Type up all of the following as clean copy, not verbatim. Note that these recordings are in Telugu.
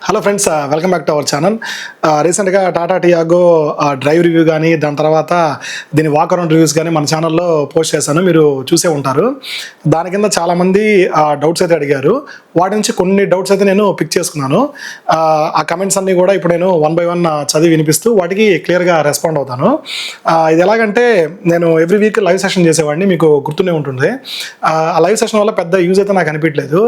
Hello friends, welcome back to our channel. రీసెంట్గా టాటా టియాగో డ్రైవ్ రివ్యూ కానీ దాని తర్వాత దీని వాక్ అరౌండ్ రివ్యూస్ కానీ మన ఛానల్లో పోస్ట్ చేశాను, మీరు చూసే ఉంటారు. దాని కింద చాలామంది డౌట్స్ అయితే అడిగారు. వాటి నుంచి కొన్ని డౌట్స్ అయితే నేను పిక్ చేసుకున్నాను. ఆ కమెంట్స్ అన్నీ కూడా ఇప్పుడు నేను 1 by 1 చదివి వినిపిస్తూ వాటికి క్లియర్గా రెస్పాండ్ అవుతాను. ఇది ఎలాగంటే, నేను ఎవ్రీ వీక్ లైవ్ సెషన్ చేసేవాడిని, మీకు గుర్తునే ఉంటుంది. ఆ లైవ్ సెషన్ వల్ల పెద్ద యూజ్ అయితే నాకు అనిపించలేదు.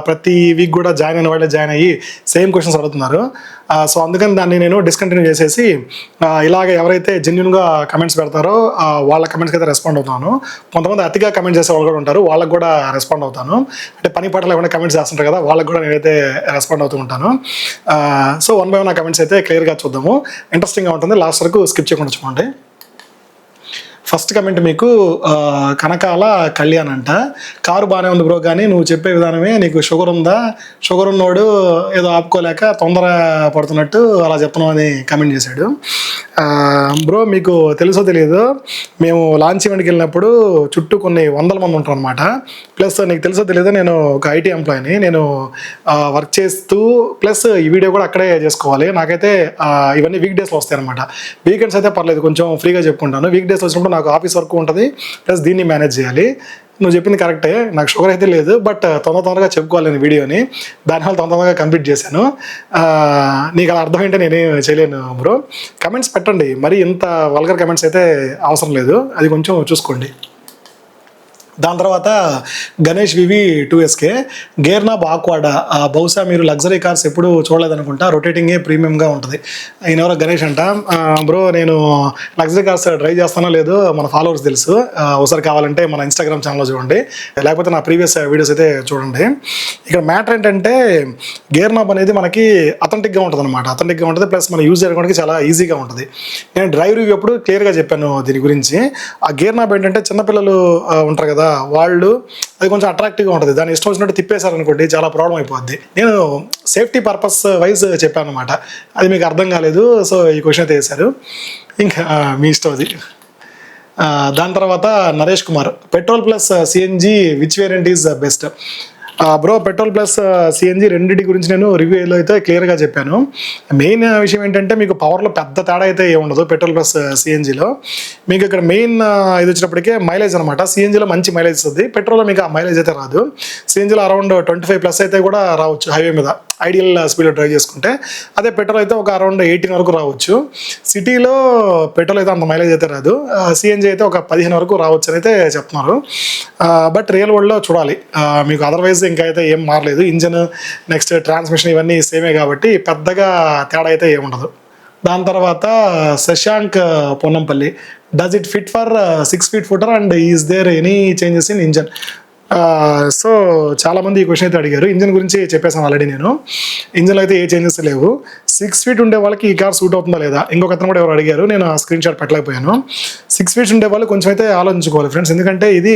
ప్రతి వీక్ కూడా జాయిన్ అయిన వాళ్ళే జాయిన్ అయ్యి సేమ్ క్వశ్చన్స్ అడుగుతున్నారు. సో అందుకని దాన్ని నేను డిస్కంటిన్యూ చేసేసి ఇలాగ ఎవరైతే జెన్యున్గా కమెంట్స్ పెడతారో వాళ్ళ కమెంట్స్కి అయితే రెస్పాండ్ అవుతాను. కొంతమంది అతిగా కమెంట్ చేసే వాళ్ళు కూడా ఉంటారు, వాళ్ళకి కూడా రెస్పాండ్ అవుతాను. అంటే పని పాటలు ఏమైనా కమెంట్స్ చేస్తుంటారు కదా, వాళ్ళకి కూడా నేనైతే రెస్పాండ్ అవుతూ ఉంటాను. సో 1 by 1 కమెంట్స్ అయితే క్లియర్గా చూద్దాము. ఇంట్రెస్టింగ్గా ఉంటుంది, లాస్ట్ వరకు స్కిప్ చేయకుండా చూడండి. ఫస్ట్ కమెంట్ మీకు కనకాల కళ్యాణ్ అంట. కారు బాగానే ఉంది బ్రో, కానీ నువ్వు చెప్పే విధానమే, నీకు షుగర్ ఉందా? షుగర్ ఉన్నోడు ఏదో ఆపుకోలేక తొందర పడుతున్నట్టు అలా చెప్తున్నావు అని కమెంట్ చేశాడు. బ్రో, మీకు తెలుసో తెలియదు, మేము లాంచ్ ఈవెంట్కి వెళ్ళినప్పుడు చుట్టూ కొన్ని వందల మంది ఉంటాం అనమాట. ప్లస్ నీకు తెలుసో తెలియదు, నేను ఒక ఐటీ ఎంప్లాయీని. నేను వర్క్ చేస్తూ ప్లస్ ఈ వీడియో కూడా అక్కడే చేసుకోవాలి. నాకైతే ఇవన్నీ వీక్ డేస్లో వస్తాయి అనమాట. వీకెండ్స్ అయితే పర్లేదు, కొంచెం ఫ్రీగా చెప్పుకుంటాను. వీక్ డేస్ వచ్చినప్పుడు నాకు ఆఫీస్ వర్క్ ఉంటుంది, ప్లస్ దీన్ని మేనేజ్ చేయాలి. నువ్వు చెప్పింది కరెక్టే, నాకు షుగర్ అయితే లేదు, బట్ తొందరగా చెప్పుకోవాలి నేను వీడియోని. దానివల్ల తొందరగా కంప్లీట్ చేశాను. నీకు అలా అర్థమైంటే నేనేం చేయలేను బ్రో. కమెంట్స్ పెట్టండి, మరి ఇంత వల్గర్ కమెంట్స్ అయితే అవసరం లేదు, అది కొంచెం చూసుకోండి. దాని తర్వాత గణేష్ వివి 2SK గేర్ నాబ్ ఆక్వాడా, బహుశా మీరు లగ్జరీ కార్స్ ఎప్పుడు చూడలేదనుకుంటా, రొటేటింగే ప్రీమియంగా ఉంటుంది. ఈయన ఎవరో గణేష్ అంట. బ్రో, నేను లగ్జరీ కార్స్ డ్రైవ్ చేస్తానో లేదో మన ఫాలోవర్స్ తెలుసు. ఒకసారి కావాలంటే మన ఇన్స్టాగ్రామ్ ఛానల్లో చూడండి, లేకపోతే నా ప్రీవియస్ వీడియోస్ అయితే చూడండి. ఇక్కడ మ్యాటర్ ఏంటంటే, గేర్ నాబ్ అనేది మనకి అథెంటిక్గా ఉంటుంది అనమాట. అథెంటిక్గా ఉంటుంది, ప్లస్ మన యూజ్ చేయడానికి చాలా ఈజీగా ఉంటుంది. నేను డ్రైవ్ రివ్యూ అప్పుడు క్లియర్గా చెప్పాను దీని గురించి. ఆ గేర్ నాబ్ ఏంటంటే, చిన్నపిల్లలు ఉంటారు కదా, వాళ్ళు అది కొంచెం అట్రాక్టివ్గా ఉంటుంది. దాన్ని ఇష్టం వచ్చినట్టు తిప్పేశారనుకోండి, చాలా ప్రాబ్లం అయిపోద్ది. నేను సేఫ్టీ పర్పస్ వైజ్ చెప్పాను అనమాట, అది మీకు అర్థం కాలేదు. సో ఈ క్వశ్చన్ అయితే వేశారు, ఇంకా మీ ఇష్టం అది. దాని తర్వాత Naresh Kumar, petrol plus CNG which variant is best? Bro, petrol plus CNG రెండింటి గురించి నేను రివ్యూలో అయితే క్లియర్గా చెప్పాను. మెయిన్ విషయం ఏంటంటే, మీకు పవర్లో పెద్ద తేడా అయితే ఏముండదు పెట్రోల్ ప్లస్ సిఎన్జిలో. మీకు ఇక్కడ మెయిన్ ఇది వచ్చినప్పటికే మైలేజ్ అనమాట. సిఎన్జిలో మంచి మైలేజ్ వస్తుంది, పెట్రోల్లో మీకు ఆ మైలేజ్ అయితే రాదు. సిఎన్జిలో అరౌండ్ 25+ అయితే కూడా రావచ్చు హైవే మీద, ఐడియల్ స్పీడ్లో డ్రైవ్ చేసుకుంటే. అదే పెట్రోల్ అయితే ఒక అరౌండ్ 18 వరకు రావచ్చు. సిటీలో పెట్రోల్ అయితే అంత మైలేజ్ అయితే రాదు, సిఎన్జి అయితే ఒక 15 వరకు రావచ్చు అని అయితే చెప్తున్నారు. బట్ రియల్ వరల్డ్లో చూడాలి. మీకు అదర్వైజ్ ఇంకా అయితే ఏం మారలేదు. ఇంజన్, నెక్స్ట్ ట్రాన్స్మిషన్ ఇవన్నీ సేమే కాబట్టి పెద్దగా తేడా అయితే ఏముండదు. దాని తర్వాత Shashank Ponnampalli, does it fit for 6 feet footer and is there any changes in engine? So చాలామంది ఈ క్వశ్చన్ అయితే అడిగారు. ఇంజన్ గురించి చెప్పేసాను ఆల్రెడీ నేను. ఇంజన్లో అయితే ఏ చేంజెస్ లేవు. 6 feet ఉండే వాళ్ళకి ఈ కార్ సూట్ అవుతుందా లేదా, ఇంకొక అతను కూడా ఎవరు అడిగారు, నేను ఆ స్క్రీన్ షాట్ పెట్టలేకపోయాను. 6 feet ఉండే వాళ్ళు కొంచెం అయితే ఆలోచించుకోవాలి ఫ్రెండ్స్, ఎందుకంటే ఇది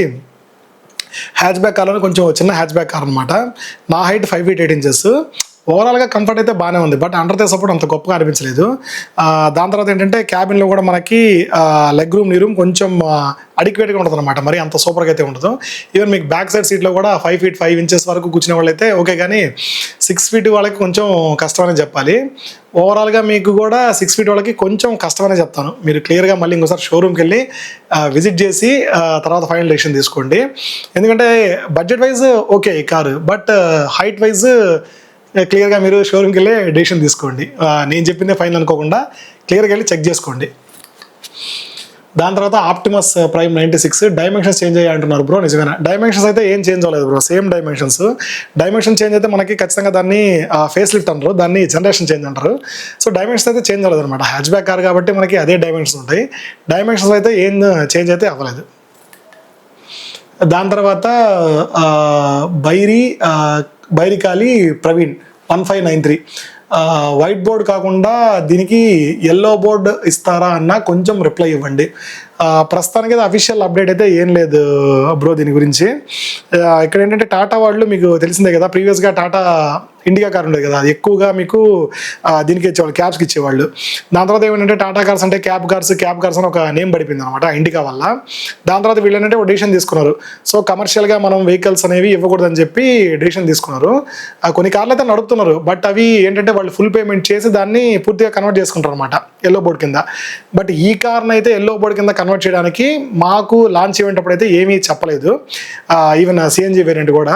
హ్యాచ్ బ్యాక్ కార్లోనే కొంచెం చిన్న హ్యాచ్ బ్యాక్ కార్ అనమాట. నా హైట్ 5 feet 8 inches. ఓవరాల్గా కంఫర్ట్ అయితే బాగానే ఉంది, బట్ అండర్ ద సపోర్ట్ అంత గొప్పగా అనిపించలేదు. దాని తర్వాత ఏంటంటే, క్యాబిన్లో కూడా మనకి లెగ్ రూమ్, నీ రూమ్ కొంచెం అడిక్వేట్గా ఉంటుంది అనమాట, మరి అంత సూపర్గా అయితే ఉండదు. ఈవెన్ మీకు బ్యాక్ సైడ్ సీట్లో కూడా 5 feet 5 inches వరకు కూర్చునే వాళ్ళు అయితే ఓకే, కానీ 6 feet వాళ్ళకి కొంచెం కష్టమనే చెప్పాలి. ఓవరాల్గా మీకు కూడా 6 feet వాళ్ళకి కొంచెం కష్టమనే చెప్తాను. మీరు క్లియర్గా మళ్ళీ ఇంకోసారి షోరూమ్కి వెళ్ళి విజిట్ చేసి తర్వాత ఫైనల్ డెసిషన్ తీసుకోండి. ఎందుకంటే బడ్జెట్ వైజ్ ఓకే ఈ కారు, బట్ హైట్ వైజ్ క్లియర్గా మీరు షోరూమ్కి వెళ్ళి డెసిషన్ తీసుకోండి. నేను చెప్పిందే ఫైనల్ అనుకోకుండా క్లియర్గా వెళ్ళి చెక్ చేసుకోండి. దాని తర్వాత ఆప్టిమస్ ప్రైమ్ 96 డైమెన్షన్స్ చేంజ్ అయ్యాయి అంటున్నారు. బ్రో నిజమేనా? డైమెన్షన్స్ అయితే ఏం చేంజ్ అవ్వలేదు bro, same dimensions. Dimension change అయితే మనకి ఖచ్చితంగా దాన్ని ఫేస్ లిఫ్ట్ అంటారు, దాన్ని జనరేషన్ చేంజ్ అంటారు. సో డైమెన్షన్స్ అయితే చేంజ్ అవ్వలేదు అనమాట. హ్యాచ్ బ్యాక్ కార్ కాబట్టి మనకి అదే డైమెన్షన్స్ ఉంటాయి. డైమెన్షన్స్ అయితే ఏం చేంజ్ అయితే అవ్వలేదు. దాని తర్వాత బైరికాలి ప్రవీణ్ 1593 వైట్ బోర్డ్ కాకుండా దీనికి ఎల్లో బోర్డ్ ఇస్తారా అన్న కొంచెం రిప్లై ఇవ్వండి. ప్రస్తుతానికి అయితే అఫీషియల్ అప్డేట్ అయితే ఏం లేదు బ్రో దీని గురించి. ఇక్కడ ఏంటంటే, టాటా వాళ్ళు మీకు తెలిసిందే కదా, ప్రీవియస్గా టాటా ఇండికా కార్ ఉండేది కదా, అది ఎక్కువగా మీకు దీనికి ఇచ్చేవాళ్ళు, క్యాబ్స్కి ఇచ్చేవాళ్ళు. దాని తర్వాత ఏమంటే టాటా కార్స్ అంటే క్యాబ్ కార్స్ అని ఒక నేమ్ పడిపోయింది అనమాట ఇండికా వల్ల. దాని తర్వాత వీళ్ళు ఏంటంటే ఒక డెసిషన్ తీసుకున్నారు. సో కమర్షియల్గా మనం వెహికల్స్ అనేవి ఇవ్వకూడదని చెప్పి డెసిషన్ తీసుకున్నారు. కొన్ని కార్లు అయితే నడుపుతున్నారు, బట్ అవి ఏంటంటే వాళ్ళు ఫుల్ పేమెంట్ చేసి దాన్ని పూర్తిగా కన్వర్ట్ చేసుకుంటారు అనమాట ఎల్లో బోర్డ్ కింద. బట్ ఈ కార్ని అయితే ఎల్లో బోర్డ్ కింద కన్వర్ట్ చేయడానికి మాకు లాంచ్ ఈవెంట్ అప్పుడు అయితే ఏమీ చెప్పలేదు. ఈవెన్ సిఎన్జి వేరియంట్ కూడా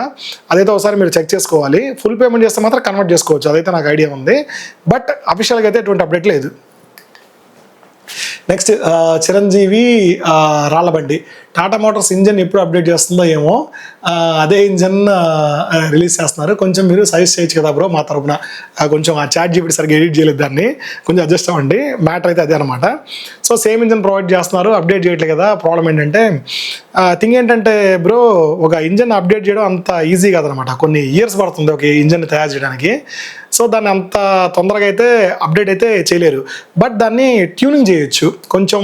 అదైతే ఒకసారి మీరు చెక్ చేసుకోవాలి. ఫుల్ పేమెంట్ చేస్తే మాత్రం కన్వర్ట్ చేసుకోవచ్చు, అదైతే నాకు ఐడియా ఉంది. బట్ అఫీషియల్గా అయితే ఎటువంటి అప్డేట్ లేదు. Next Chiranjeevi Rallabandi. Tata Motors engine ఎప్పుడు అప్డేట్ చేస్తుందో ఏమో, అదే ఇంజన్ రిలీజ్ చేస్తున్నారు. కొంచెం మీరు సజెస్ట్ చేయొచ్చు కదా బ్రో మా తరపున. కొంచెం ఆ చాట్ జీపీటీ సరిగ్గా ఎడిట్ చేయలేదు, దాన్ని కొంచెం అడ్జస్ట్ అవ్వండి. మ్యాటర్ అయితే అదే అనమాట. సో సేమ్ ఇంజన్ ప్రొవైడ్ చేస్తున్నారు, అప్డేట్ చేయట్లేదు కదా. ప్రాబ్లం ఏంటంటే థింగ్ ఏంటంటే బ్రో, ఒక ఇంజన్ అప్డేట్ చేయడం అంత ఈజీ కాదనమాట. కొన్ని ఇయర్స్ పడుతుంది ఒక ఇంజన్ తయారు చేయడానికి. సో దాన్ని అంత తొందరగా అయితే అప్డేట్ అయితే చేయలేరు. బట్ దాన్ని ట్యూనింగ్ చేయొచ్చు, కొంచెం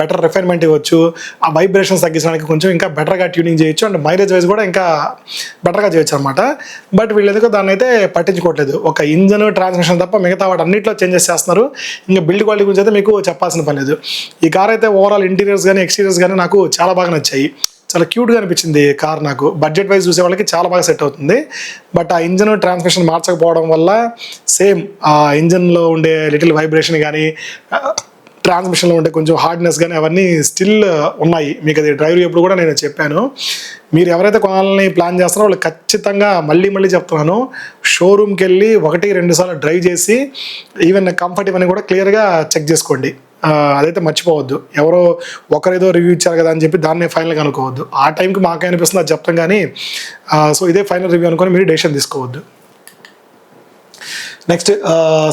బెటర్ రిఫైన్మెంట్ ఇవ్వచ్చు, ఆ వైబ్రేషన్స్ తగ్గించడానికి కొంచెం ఇంకా బెటర్గా ట్యూనింగ్ చేయొచ్చు, అండ్ మైలేజ్ వైజ్ కూడా ఇంకా బెటర్గా చేయొచ్చు అనమాట. బట్ వీళ్ళు ఎందుకో దాన్ని అయితే పట్టించుకోవట్లేదు. ఒక ఇంజన్ ట్రాన్స్మిషన్ తప్ప మిగతా వాటి అన్నింటిలో చేంజెస్ చేస్తున్నారు. ఇంకా బిల్డ్ క్వాలిటీ గురించి అయితే మీకు చెప్పాల్సిన పని లేదు. ఈ కార్ అయితే ఓవరాల్ ఇంటీరియర్స్ కానీ ఎక్స్టీరియర్స్ కానీ నాకు చాలా బాగా నచ్చాయి. చాలా క్యూట్గా అనిపించింది కార్ నాకు. బడ్జెట్ వైజ్ చూసే వాళ్ళకి చాలా బాగా సెట్ అవుతుంది. బట్ ఆ ఇంజన్ ట్రాన్స్మిషన్ మార్చకపోవడం వల్ల సేమ్ ఆ ఇంజన్లో ఉండే లిటిల్ వైబ్రేషన్ కానీ ట్రాన్స్మిషన్లో ఉండే కొంచెం హార్డ్నెస్ కానీ అవన్నీ స్టిల్ ఉన్నాయి. మీకు అది డ్రైవర్ ఎప్పుడు కూడా నేను చెప్పాను. మీరు ఎవరైతే కొనాలని ప్లాన్ చేస్తారో వాళ్ళు ఖచ్చితంగా మళ్ళీ చెప్తున్నాను, షోరూమ్కి వెళ్ళి 1-2 సార్లు డ్రైవ్ చేసి ఈవెన్ కంఫర్ట్ ఇవన్నీ కూడా క్లియర్గా చెక్ చేసుకోండి. అదైతే మర్చిపోవద్దు. ఎవరో ఒకరేదో రివ్యూ ఇచ్చారు కదా అని చెప్పి దాన్నే ఫైనల్గా అనుకోవద్దు. ఆ టైంకి మాకు అనిపిస్తుంది అది చెప్తాం కానీ సో ఇదే ఫైనల్ రివ్యూ అనుకొని మీరు డెసిషన్ తీసుకోవద్దు. నెక్స్ట్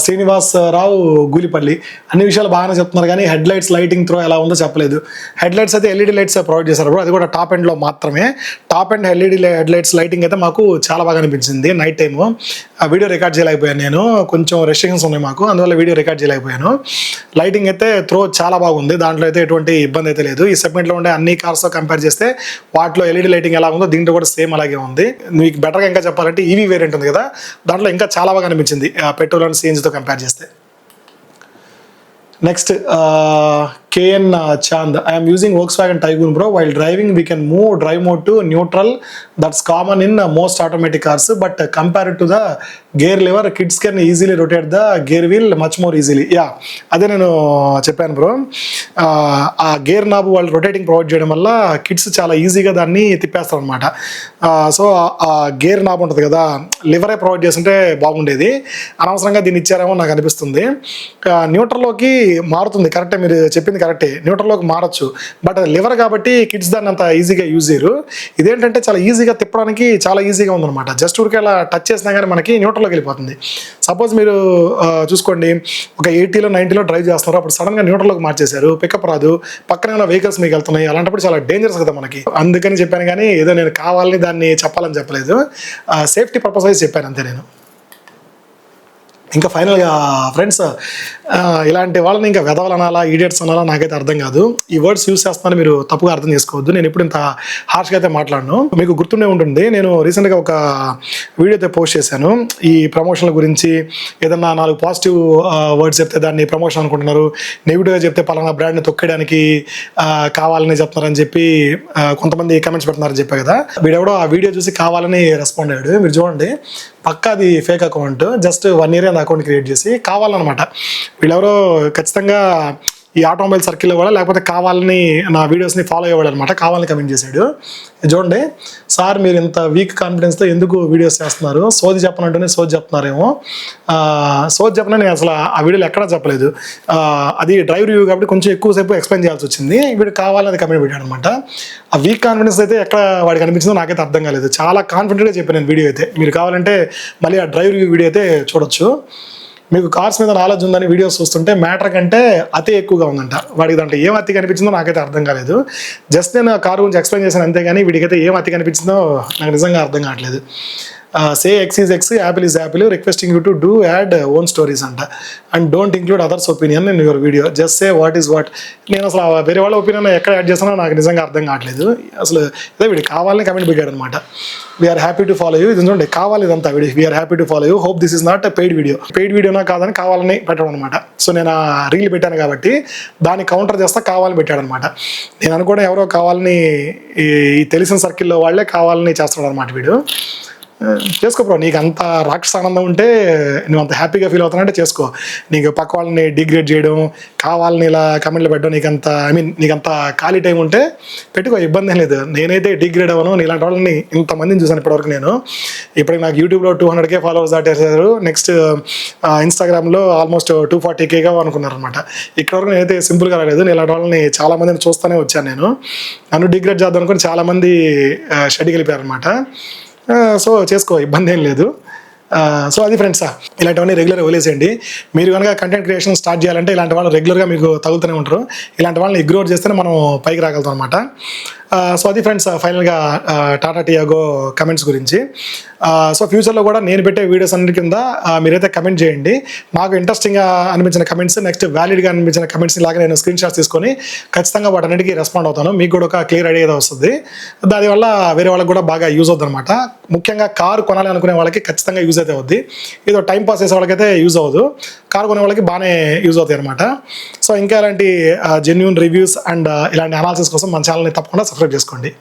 శ్రీనివాస్ రావు గూలిపల్లి. అన్ని విషయాలు బాగానే చెప్తున్నారు కానీ హెడ్ లైట్స్ లైటింగ్ త్రో ఎలా ఉందో చెప్పలేదు. హెడ్ లైట్స్ అయితే ఎల్ఈడి లైట్స్ ప్రొవైడ్ చేశారు, అది కూడా టాప్ ఎండ్లో మాత్రమే. Top end LED head lights lighting అయితే మాకు చాలా బాగా అనిపించింది. నైట్ టైము వీడియో రికార్డ్ చేయలేకపోయాను, నేను కొంచెం రెస్ట్రిక్షన్స్ ఉన్నాయి మాకు, అందువల్ల వీడియో రికార్డ్ చేయలేకపోయాను. లైటింగ్ అయితే త్రో చాలా బాగుంది, దాంట్లో అయితే ఎటువంటి ఇబ్బంది అయితే లేదు. ఈ సెగ్మెంట్లో ఉండే అన్ని కార్స్తో కంపేర్ చేస్తే వాటిలో ఎల్ఈడి లైటింగ్ ఎలా ఉందో దీంట్లో కూడా సేమ్ అలాగే ఉంది. మీకు బెటర్గా ఇంకా చెప్పాలంటే ఈవీ వేరియంట్ ఉంది కదా, దాంట్లో ఇంకా చాలా బాగా అనిపించింది పెట్రోల్ అండ్ సిఎన్జితో కంపేర్ చేస్తే. Next KN Chand. I am using Volkswagen Tiguan bro. While driving, we can move drive mode to neutral. That's common in most automatic cars. But compared to the gear lever, kids can easily rotate the gear wheel much more easily. Yeah, అదే నేను చెప్పాను బ్రో. ఆ గేర్ నాబ్ వాళ్ళు రొటేటింగ్ ప్రొవైడ్ చేయడం వల్ల కిడ్స్ చాలా ఈజీగా దాన్ని తిప్పేస్తారు అనమాట. సో ఆ గేర్ నాబ్ ఉంటుంది కదా, లివరే ప్రొవైడ్ చేస్తుంటే బాగుండేది. అనవసరంగా దీన్ని ఇచ్చారేమో నాకు అనిపిస్తుంది. న్యూట్రల్లోకి మారుతుంది, కరెక్టే మీరు చెప్పింది కరెక్టే, న్యూట్రల్లోకి మారచ్చు. బట్ అది లివర్ కాబట్టి కిడ్స్ దాన్ని అంత ఈజీగా యూజ్ చేయరు. ఇదేంటంటే చాలా ఈజీగా తిప్పడానికి చాలా ఈజీగా ఉందన్నమాట. జస్ట్ ఊరికి అలా టచ్ చేసినా కానీ మనకి న్యూట్రల్లోకి వెళ్ళిపోతుంది. సపోజ్ మీరు చూసుకోండి, ఒక 80లో 90లో డ్రైవ్ చేస్తున్నారు, అప్పుడు సడన్గా న్యూట్రల్లోకి మార్చేశారు, పికప్ రాదు, పక్కన ఉన్న వెహికల్స్ మీకు వెళ్తున్నాయి, అలాంటప్పుడు చాలా డేంజరస్ కదా మనకి. అందుకని చెప్పాను కానీ ఏదో నేను కావాలని దాన్ని చెప్పాలని చెప్పలేదు, సేఫ్టీ పర్పస్ వైజ్ చెప్పాను అంతే నేను. ఇంకా ఫైనల్గా ఫ్రెండ్స్, ఇలాంటి వాళ్ళని ఇంకా వెదవలనాలా ఈడియట్స్ అనాలా నాకైతే అర్థం కాదు. ఈ వర్డ్స్ యూస్ చేస్తున్నాను, మీరు తప్పుగా అర్థం చేసుకోవద్దు. నేను ఎప్పుడు ఇంత హార్ష్గా అయితే మాట్లాడను. మీకు గుర్తుండే ఉంటుంది, నేను రీసెంట్గా ఒక వీడియో అయితే పోస్ట్ చేశాను ఈ ప్రమోషన్ల గురించి. ఏదన్నా 4 పాజిటివ్ వర్డ్స్ చెప్తే దాన్ని ప్రమోషన్ అనుకుంటున్నారు, నెగిటివ్గా చెప్తే పలానా బ్రాండ్ని తొక్కేయడానికి కావాలని చెప్తున్నారని చెప్పి కొంతమంది కమెంట్స్ పెడుతున్నారని చెప్పా కదా. వీడెవడో ఆ వీడియో చూసి కావాలని రెస్పాండ్ అయ్యాడు. మీరు చూడండి, పక్కా అది fake account, just 1 year account create చేసి కావాలన్నమాట. వీళ్ళెవరో ఖచ్చితంగా ఈ ఆటోమొబైల్ సర్కిల్లో కూడా లేకపోతే కావాలని నా వీడియోస్ని ఫాలో అయ్యేవాడు అనమాట, కావాలని కమెంట్ చేశాడు. చూడండి సార్, మీరు ఇంత వీక్ కాన్ఫిడెన్స్తో ఎందుకు వీడియోస్ చేస్తున్నారు? సోది చెప్పనంటూనే సోది చెప్తున్నారేమో. సోది చెప్పినా నేను అసలు ఆ వీడియోలో ఎక్కడా చెప్పలేదు. అది డ్రైవ్ రివ్యూ కాబట్టి కొంచెం ఎక్కువసేపు ఎక్స్ప్లెయిన్ చేయాల్సి వచ్చింది. వీడు కావాలని కమెంట్ పెట్టాడు అనమాట. ఆ వీక్ కాన్ఫిడెన్స్ అయితే ఎక్కడ వాడికి అనిపించిందో నాకైతే అర్థం కాలేదు. చాలా కాన్ఫిడెంట్గా చెప్పాను నేను వీడియో అయితే. మీరు కావాలంటే మళ్ళీ ఆ డ్రైవ్ రివ్యూ వీడియో అయితే చూడొచ్చు. మీకు కార్స్ మీద నాలెడ్జ్ ఉందని వీడియోస్ చూస్తుంటే మ్యాటర్ కంటే అతి ఎక్కువగా ఉందంట వాడికి. దాంట్లో ఏం అతి కనిపించిందో నాకైతే అర్థం కాలేదు. జస్ట్ నేను కారు గురించి ఎక్స్ప్లెయిన్ చేశాను అంతేగాని వీడికైతే ఏం అతి కనిపించిందో నాకు నిజంగా అర్థం కావట్లేదు. Say X is X, apple is apple, requesting you to do add own stories అంట. And don't include others opinion in your video, just say what is what. నేను అసలు వేరే వాళ్ళ ఒపీనియన్ ఎక్కడ యాడ్ చేస్తానో నాకు నిజంగా అర్థం కావట్లేదు. అసలు ఇదే వీడి కావాలని కమెంట్ పెట్టాడు అనమాట. We're happy to follow you, ఇది చూడండి కావాలి ఇదంతా video. We're happy to follow you, hope this is not paid video. Paid వీడియోనా కాదని కావాలని పెట్టడం అనమాట. సో నేను ఆ రీల్ పెట్టాను కాబట్టి దాన్ని కౌంటర్ చేస్తా కావాలని పెట్టాడు అనమాట. నేను అనుకోవడం ఎవరో కావాలని ఈ తెలిసిన సర్కిల్లో వాళ్ళే కావాలని చేస్తున్నాడు అనమాట వీడు. చేసుకో బ్రో, నీకు అంత రాక్షస ఆనందం ఉంటే, నువ్వు అంత హ్యాపీగా ఫీల్ అవుతానంటే చేసుకో. నీకు పక్క వాళ్ళని డిగ్రేడ్ చేయడం, కావాలని ఇలా కమెంట్లు పెట్టడం, నీకు అంత ఖాళీ టైం ఉంటే పెట్టుకో, ఇబ్బంది ఏం లేదు. నేనైతే డిగ్రేడ్ అవ్వను. ఇలాంటి వాళ్ళని ఇంతమందిని చూసాను ఇప్పటివరకు నేను. ఇప్పటికి నాకు యూట్యూబ్లో 200K ఫాలోవర్స్ దాటేసారు. నెక్స్ట్ ఇన్స్టాగ్రామ్లో ఆల్మోస్ట్ 240K అనుకున్నారు అనమాట. ఇక్కడ వరకు నేనైతే సింపుల్గా రాలేదు. నేను ఇలాంటి వాళ్ళని చాలామందిని చూస్తూనే వచ్చాను. నేను నన్ను డిగ్రేడ్ చేద్దాం అనుకుని చాలామంది షెడ్కి వెళ్ళిపోయారు అనమాట. సో చేసుకో, ఇబ్బంది ఏం లేదు. సో అది ఫ్రెండ్స్, ఇలాంటివన్నీ రెగ్యులర్గా వదిలేసేయండి. మీరు కనుక కంటెంట్ క్రియేషన్ స్టార్ట్ చేయాలంటే ఇలాంటి వాళ్ళు రెగ్యులర్గా మీకు తగులుతూనే ఉంటారు. ఇలాంటి వాళ్ళని ఇగ్నోర్ చేస్తేనే మనం పైకి రాగలుగుతాం అనమాట. సో అది ఫ్రెండ్స్, ఫైనల్గా టాటా టియాగో కమెంట్స్ గురించి. సో ఫ్యూచర్లో కూడా నేను పెట్టే వీడియోస్ అన్నిటి కింద మీరైతే కమెంట్ చేయండి. నాకు ఇంట్రెస్టింగ్గా అనిపించిన కమెంట్స్, నెక్స్ట్ వ్యాలిడ్గా అనిపించిన కమెంట్స్ ఇలాగా నేను స్క్రీన్ షాట్స్ తీసుకొని ఖచ్చితంగా వాటన్నిటికీ రెస్పాండ్ అవుతాను. మీకు కూడా ఒక క్లియర్ ఐడియా వస్తుంది. దానివల్ల వేరే వాళ్ళకి కూడా బాగా యూజ్ అవుతుంది అనమాట. ముఖ్యంగా కారు కొనాలి అనుకునే వాళ్ళకి ఖచ్చితంగా యూజ్ అయితే అవుద్ది. ఏదో టైం పాస్ చేసే వాళ్ళకైతే యూజ్ అవ్వదు. కారు కొనే వాళ్ళకి బాగానే యూజ్ అవుతాయి అనమాట. సో ఇంకా ఇలాంటి జెన్యూన్ రివ్యూస్ అండ్ ఇలాంటి అనాలిసిస్ కోసం మన ఛానల్ని తప్పకుండా సబ్స్క్రైబ్ చేసుకోండి.